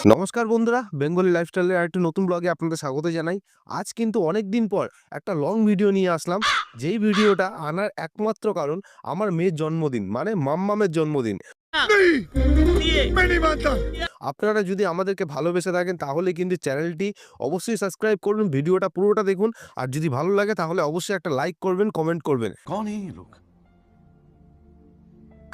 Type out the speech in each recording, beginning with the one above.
নমস্কার বন্ধুরা, বেঙ্গলি লাইফস্টাইলের আরেকটি নতুন ব্লগে আপনাদের স্বাগত জানাই। আজ কিন্তু অনেক দিন পর একটা লং ভিডিও নিয়ে আসলাম। যেই ভিডিওটা আনার একমাত্র কারণ আমার মেয়ের জন্মদিন, মানে মাম্মামের জন্মদিন। আপনারা যদি আমাদেরকে ভালোবেসে থাকেন তাহলে কিন্তু চ্যানেলটি অবশ্যই সাবস্ক্রাইব করবেন, ভিডিওটা পুরোটা দেখুন। আর যদি ভালো লাগে তাহলে অবশ্যই একটা লাইক করবেন, কমেন্ট করবেন। कौन है ये लोग?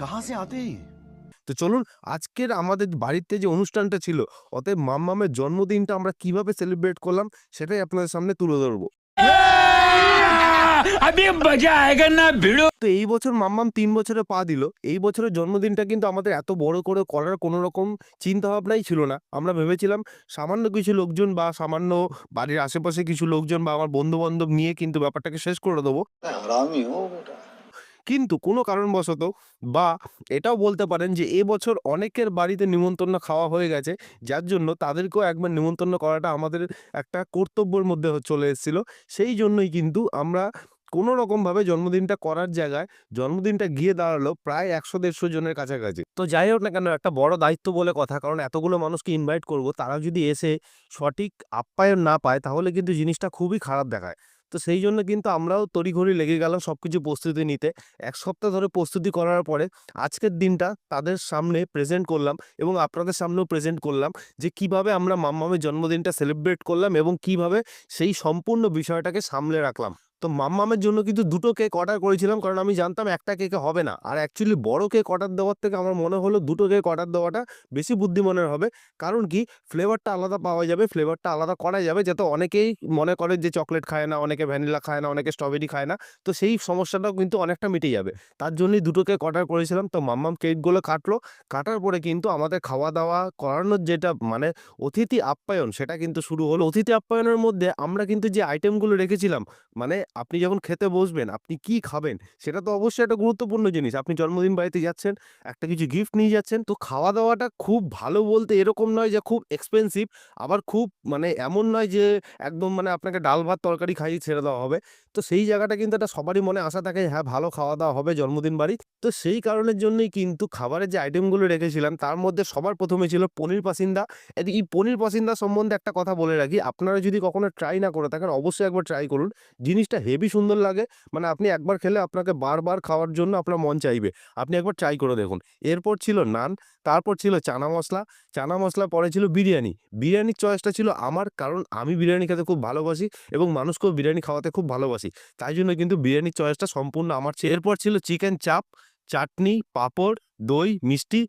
कहां से आते हैं ये? তো চলুন, আজকের আমাদের বাড়িতে যে অনুষ্ঠানটা ছিল, অতএব মাম্মামের জন্মদিনটা আমরা কিভাবে সেলিব্রেট করলাম সেটাই আপনাদের সামনে তুলে ধরবো। अभी मजा आएगा ना भिड़ो। তো এই বছর মাম্মাম ৩ বছরে পা দিল। এই বছরের জন্মদিনটা কিন্তু আমাদের এত বড় করে করার কোনো রকম চিন্তাভাবনাই ছিল না। আমরা ভেবেছিলাম সামান্য কিছু লোকজন বা সামান্য বাড়ির আশেপাশে কিছু লোকজন বা আমার বন্ধু-বান্ধব নিয়ে কিন্তু ব্যাপারটাকে শেষ করে দেবো। हरामी हो बेटा। কিন্তু কোনো কারণবশত বা এটাও বলতে পারেন যে এবছর অনেকের বাড়িতে নিমন্ত্রণ খাওয়া হয়ে গেছে, যার জন্য তাদেরকেও একবার নিমন্ত্রণ করাটা আমাদের একটা কর্তব্যের মধ্যে চলে এসেছিল। সেই জন্যই কিন্তু আমরা কোনো রকমভাবে জন্মদিনটা করার জায়গায় জন্মদিনটা গিয়ে দাঁড়ালো প্রায় ১০০-১৫০ জনের কাছাকাছি। তো যাই হোক না কেন, একটা বড় দায়িত্ব বলে কথা, কারণ এতগুলো মানুষকে ইনভাইট করব, তারা যদি এসে সঠিক আপ্যায়ন না পায় তাহলে কিন্তু জিনিসটা খুবই খারাপ দেখায়। তো সেই জন্য কিন্তু আমরাও তড়িঘড়ি লেগে গেলাম সবকিছু প্রস্তুতি নিতে। ১ সপ্তাহ ধরে প্রস্তুতি করার পরে আজকের দিনটা তাদের সামনে প্রেজেন্ট করলাম এবং আপনাদের সামনেও প্রেজেন্ট করলাম যে কিভাবে আমরা মাম্মামের জন্মদিনটা সেলিব্রেট করলাম এবং কিভাবে সেই সম্পূর্ণ বিষয়টাকে সামলে রাখলাম। তো মাম্মামের জন্য কিন্তু ২ টো কেক অর্ডার করেছিলাম, কারণ আমি জানতাম একটা কেকে হবে না। আর অ্যাকচুয়ালি বড় কেক অর্ডার দেওয়ার থেকে আমার মনে হলো ২ টো কেক অর্ডার দেওয়াটা বেশি বুদ্ধিমানের হবে। কারণ কি, ফ্লেভারটা আলাদা পাওয়া যাবে, ফ্লেভারটা আলাদা করা যাবে, যাতে অনেকেই মনে করে যে চকলেট খায় না, অনেকে ভ্যানিলা খায় না, অনেকে স্ট্রবেরি খায় না। তো সেই সমস্যাটাও কিন্তু অনেকটা মিটে যাবে। তার জন্যই ২ টো কেক অর্ডার করেছিলাম। তো মাম্মাম কেকগুলো কাটলো। কাটার পরে কিন্তু আমাদের খাওয়া-দাওয়া করানোর যেটা মানে অতিথি আপ্যায়ন, সেটা কিন্তু শুরু হলো। অতিথি আপ্যায়নের মধ্যে আমরা কিন্তু যে আইটেমগুলো রেখেছিলাম, মানে আপনি যখন খেতে বসবেন, আপনি কি খাবেন? সেটা তো অবশ্যই একটা গুরুত্বপূর্ণ জিনিস। আপনি জন্মদিন বাড়িতে যাচ্ছেন, একটা কিছু গিফট নিয়ে যাচ্ছেন। তো খাওয়া-দাওয়াটা খুব ভালো বলতে এরকম নয় যে খুব এক্সপেনসিভ, আবার খুব মানে এমন নয় যে একদম মানে আপনাকে ডাল ভাত তরকারি খাইয়ে ছেড়ে দেওয়া হবে। তো সেই জায়গাটা কিন্তু একটা সবারই মনে আশা থাকে, হ্যাঁ, ভালো খাওয়া-দাওয়া হবে জন্মদিন বাড়ি। তো সেই কারণের জন্যই কিন্তু খাবারের যে আইটেমগুলো রেখেছিলাম তার মধ্যে সবার ১ম এ ছিল পনির পাসিন্দা। এই পনির পাসিন্দা সম্বন্ধে একটা কথা বলে রাখি, আপনারা যদি কখনো ট্রাই না করে থাকেন অবশ্যই একবার ট্রাই করুন। জিনিসটা হেভি সুন্দর লাগে। মানে আপনি একবার খেলে আপনাকে বারবার খাওয়ার জন্য আপনার মন চাইবে। আপনি একবার ট্রাই করে দেখুন। এরপর ছিল নান, তারপর ছিল চানা মসলা, চানা মসলার পরে ছিল বিরিয়ানি। বিরিয়ানির চয়েসটা ছিল আমার, কারণ আমি বিরিয়ানি খেতে খুব ভালোবাসি এবং মানুষকেও বিরিয়ানি খাওয়াতে খুব ভালোবাসি। তাই জন্য কিন্তু বিরিয়ানির চয়েসটা সম্পূর্ণ আমার ছিল। এরপর ছিল চিকেন চাপ, চাটনি, পাঁপড়, দই, মিষ্টি,